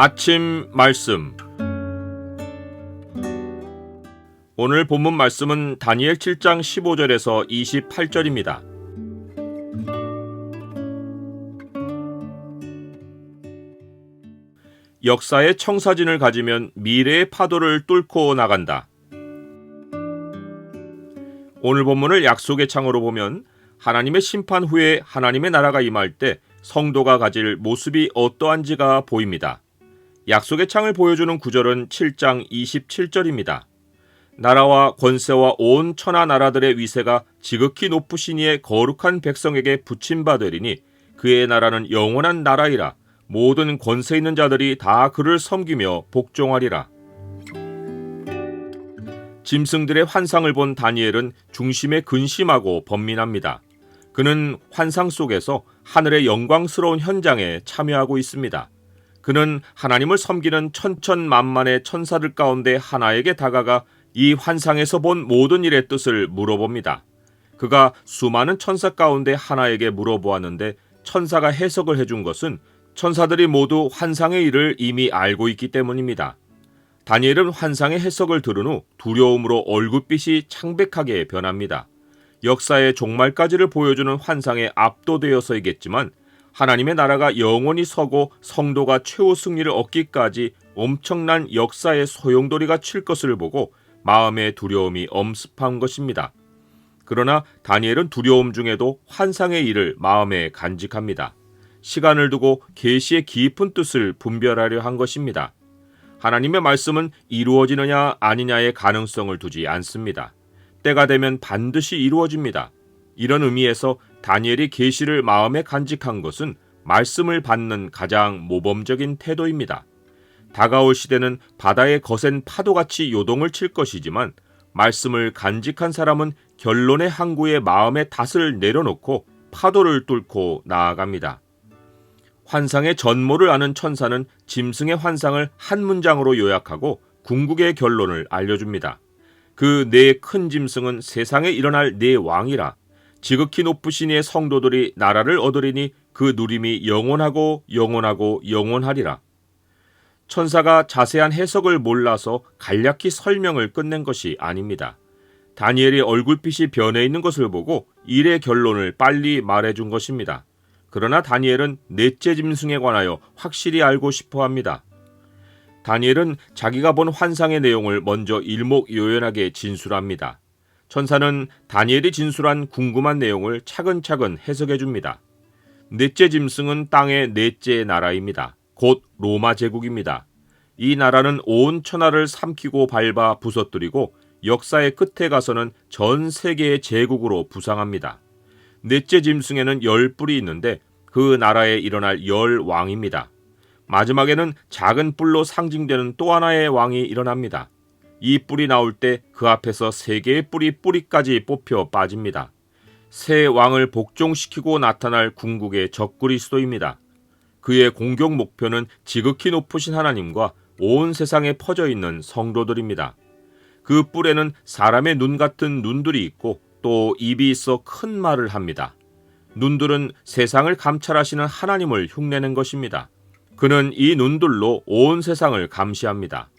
아침 말씀. 오늘 본문 말씀은 다니엘 7장 15절에서 28절입니다. 역사의 청사진을 가지면 미래의 파도를 뚫고 나간다. 오늘 본문을 약속의 창으로 보면 하나님의 심판 후에 하나님의 나라가 임할 때 성도가 가질 모습이 어떠한지가 보입니다. 약속의 창을 보여주는 구절은 7장 27절입니다. 나라와 권세와 온 천하 나라들의 위세가 지극히 높으신 이의 거룩한 백성에게 붙임바 되리니 그의 나라는 영원한 나라이라. 모든 권세 있는 자들이 다 그를 섬기며 복종하리라. 짐승들의 환상을 본 다니엘은 중심에 근심하고 번민합니다. 그는 환상 속에서 하늘의 영광스러운 현장에 참여하고 있습니다. 그는 하나님을 섬기는 천천만만의 천사들 가운데 하나에게 다가가 이 환상에서 본 모든 일의 뜻을 물어봅니다. 그가 수많은 천사 가운데 하나에게 물어보았는데 천사가 해석을 해준 것은 천사들이 모두 환상의 일을 이미 알고 있기 때문입니다. 다니엘은 환상의 해석을 들은 후 두려움으로 얼굴빛이 창백하게 변합니다. 역사의 종말까지를 보여주는 환상에 압도되어서이겠지만 하나님의 나라가 영원히 서고 성도가 최후 승리를 얻기까지 엄청난 역사의 소용돌이가 칠 것을 보고 마음의 두려움이 엄습한 것입니다. 그러나 다니엘은 두려움 중에도 환상의 일을 마음에 간직합니다. 시간을 두고 계시의 깊은 뜻을 분별하려 한 것입니다. 하나님의 말씀은 이루어지느냐 아니냐의 가능성을 두지 않습니다. 때가 되면 반드시 이루어집니다. 이런 의미에서 다니엘이 계시를 마음에 간직한 것은 말씀을 받는 가장 모범적인 태도입니다. 다가올 시대는 바다의 거센 파도같이 요동을 칠 것이지만 말씀을 간직한 사람은 결론의 항구에 마음의 닷을 내려놓고 파도를 뚫고 나아갑니다. 환상의 전모를 아는 천사는 짐승의 환상을 한 문장으로 요약하고 궁극의 결론을 알려줍니다. 그 네 큰 짐승은 세상에 일어날 네 왕이라. 지극히 높으신 이의 성도들이 나라를 얻으리니 그 누림이 영원하고 영원하고 영원하리라. 천사가 자세한 해석을 몰라서 간략히 설명을 끝낸 것이 아닙니다. 다니엘이 얼굴빛이 변해 있는 것을 보고 일의 결론을 빨리 말해준 것입니다. 그러나 다니엘은 넷째 짐승에 관하여 확실히 알고 싶어 합니다. 다니엘은 자기가 본 환상의 내용을 먼저 일목요연하게 진술합니다. 천사는 다니엘이 진술한 궁금한 내용을 차근차근 해석해 줍니다. 넷째 짐승은 땅의 넷째 나라입니다. 곧 로마 제국입니다. 이 나라는 온 천하를 삼키고 밟아 부서뜨리고 역사의 끝에 가서는 전 세계의 제국으로 부상합니다. 넷째 짐승에는 10뿔이 있는데 그 나라에 일어날 10왕입니다. 마지막에는 작은 뿔로 상징되는 또 하나의 왕이 일어납니다. 이 뿔이 나올 때 그 앞에서 3개의 뿔이 뿌리까지 뽑혀 빠집니다. 새 왕을 복종시키고 나타날 궁극의 적그리스도입니다. 그의 공격 목표는 지극히 높으신 하나님과 온 세상에 퍼져 있는 성도들입니다. 그 뿔에는 사람의 눈 같은 눈들이 있고 또 입이 있어 큰 말을 합니다. 눈들은 세상을 감찰하시는 하나님을 흉내낸 것입니다. 그는 이 눈들로 온 세상을 감시합니다.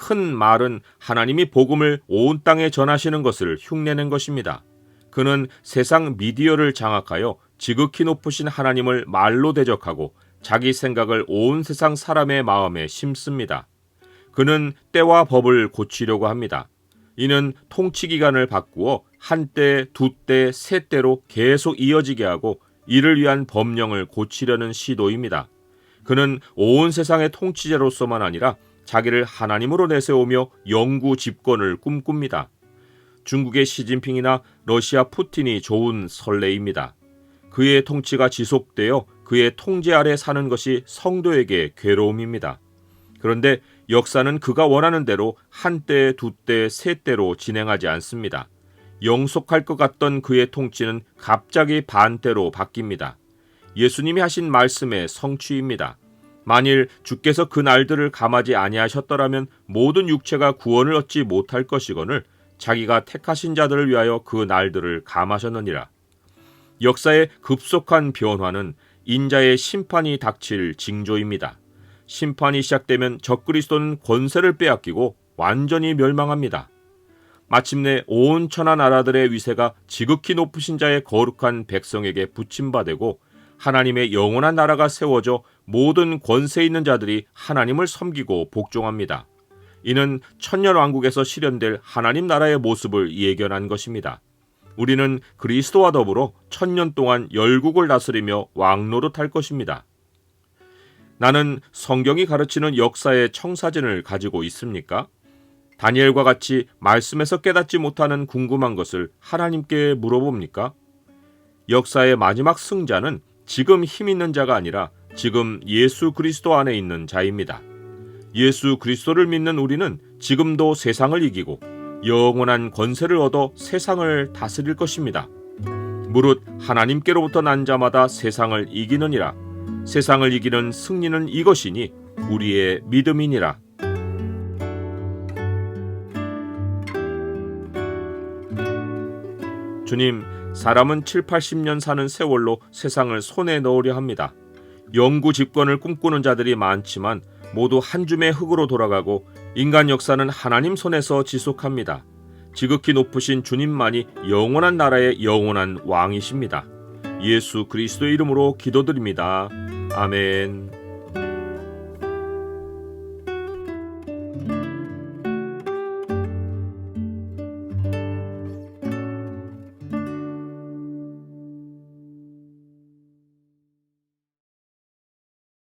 큰 말은 하나님이 복음을 온 땅에 전하시는 것을 흉내낸 것입니다. 그는 세상 미디어를 장악하여 지극히 높으신 하나님을 말로 대적하고 자기 생각을 온 세상 사람의 마음에 심습니다. 그는 때와 법을 고치려고 합니다. 이는 통치 기간을 바꾸어 한 때, 두 때, 세 때로 계속 이어지게 하고 이를 위한 법령을 고치려는 시도입니다. 그는 온 세상의 통치자로서만 아니라 자기를 하나님으로 내세우며 영구 집권을 꿈꿉니다. 중국의 시진핑이나 러시아 푸틴이 좋은 선례입니다. 그의 통치가 지속되어 그의 통제 아래 사는 것이 성도에게 괴로움입니다. 그런데 역사는 그가 원하는 대로 한 때, 두 때, 세 때로 진행하지 않습니다. 영속할 것 같던 그의 통치는 갑자기 반대로 바뀝니다. 예수님이 하신 말씀의 성취입니다. 만일 주께서 그 날들을 감하지 아니하셨더라면 모든 육체가 구원을 얻지 못할 것이거늘 자기가 택하신 자들을 위하여 그 날들을 감하셨느니라. 역사의 급속한 변화는 인자의 심판이 닥칠 징조입니다. 심판이 시작되면 적그리스도는 권세를 빼앗기고 완전히 멸망합니다. 마침내 온 천하 나라들의 위세가 지극히 높으신 자의 거룩한 백성에게 붙임바되고 하나님의 영원한 나라가 세워져 모든 권세 있는 자들이 하나님을 섬기고 복종합니다. 이는 천년왕국에서 실현될 하나님 나라의 모습을 예견한 것입니다. 우리는 그리스도와 더불어 천년 동안 열국을 다스리며 왕노릇할 것입니다. 나는 성경이 가르치는 역사의 청사진을 가지고 있습니까? 다니엘과 같이 말씀에서 깨닫지 못하는 궁금한 것을 하나님께 물어봅니까? 역사의 마지막 승자는 지금 힘 있는 자가 아니라 지금 예수 그리스도 안에 있는 자입니다. 예수 그리스도를 믿는 우리는 지금도 세상을 이기고 영원한 권세를 얻어 세상을 다스릴 것입니다. 무릇 하나님께로부터 난 자마다 세상을 이기느니라. 세상을 이기는 승리는 이것이니 우리의 믿음이니라. 주님, 사람은 7, 80년 사는 세월로 세상을 손에 넣으려 합니다. 영구 집권을 꿈꾸는 자들이 많지만 모두 한 줌의 흙으로 돌아가고 인간 역사는 하나님 손에서 지속합니다. 지극히 높으신 주님만이 영원한 나라의 영원한 왕이십니다. 예수 그리스도의 이름으로 기도드립니다. 아멘.